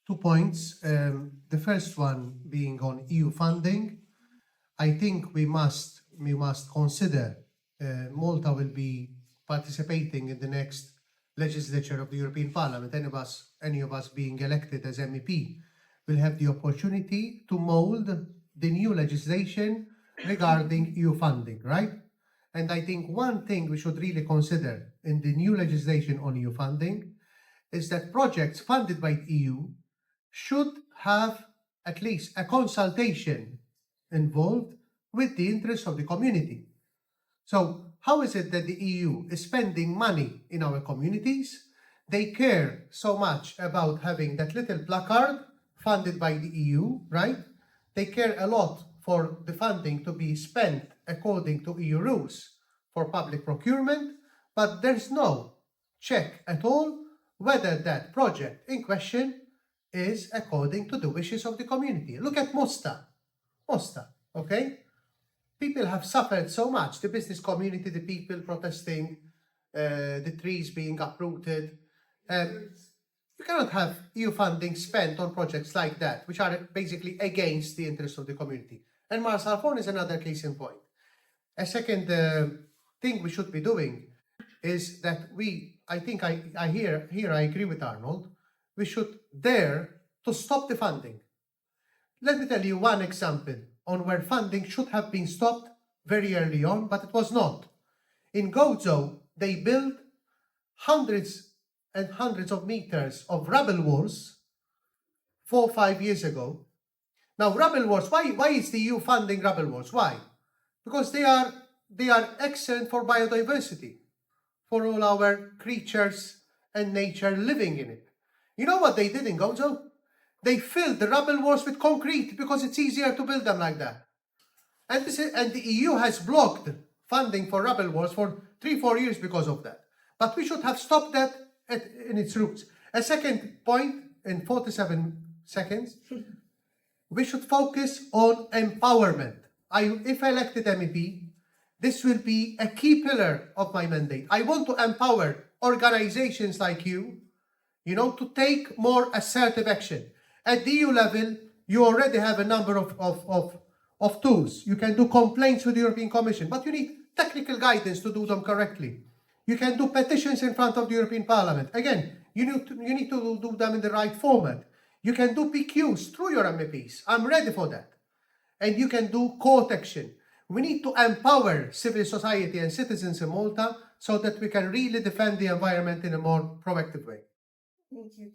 2 points. The first one being on EU funding. I think we must consider Malta will be participating in the next legislature of the European Parliament. Any of us being elected as MEP will have the opportunity to mold the new legislation regarding EU funding, right? And I think one thing we should really consider in the new legislation on EU funding is that projects funded by the EU should have at least a consultation involved with the interests of the community. So how is it that the EU is spending money in our communities? They care so much about having that little placard funded by the EU, right? They care a lot for the funding to be spent according to EU rules for public procurement, but there's no check at all whether that project in question is according to the wishes of the community. Look at Mosta, okay? People have suffered so much, the business community, the people protesting, the trees being uprooted. You cannot have EU funding spent on projects like that, which are basically against the interests of the community. And Mars-Alfon is another case in point. A second thing we should be doing is that I agree with Arnold, we should dare to stop the funding. Let me tell you one example on where funding should have been stopped very early on, but it was not. In Gozo, they built hundreds and hundreds of meters of rubble walls 4 or 5 years ago. Now, rubble walls, why is the EU funding rubble walls? Why? Because they are excellent for biodiversity, for all our creatures and nature living in it. You know what they did in Gozo? They filled the rubble walls with concrete because it's easier to build them like that. And the EU has blocked funding for rubble walls for 3-4 years because of that. But we should have stopped that in its roots. A second point in 47 seconds, we should focus on empowerment. If elected MEP, this will be a key pillar of my mandate. I want to empower organizations like you, to take more assertive action. At the EU level, you already have a number of tools. You can do complaints with the European Commission, but you need technical guidance to do them correctly. You can do petitions in front of the European Parliament. Again, you need to do them in the right format. You can do PQs through your MEPs. I'm ready for that. And you can do court action. We need to empower civil society and citizens in Malta so that we can really defend the environment in a more proactive way. Thank you.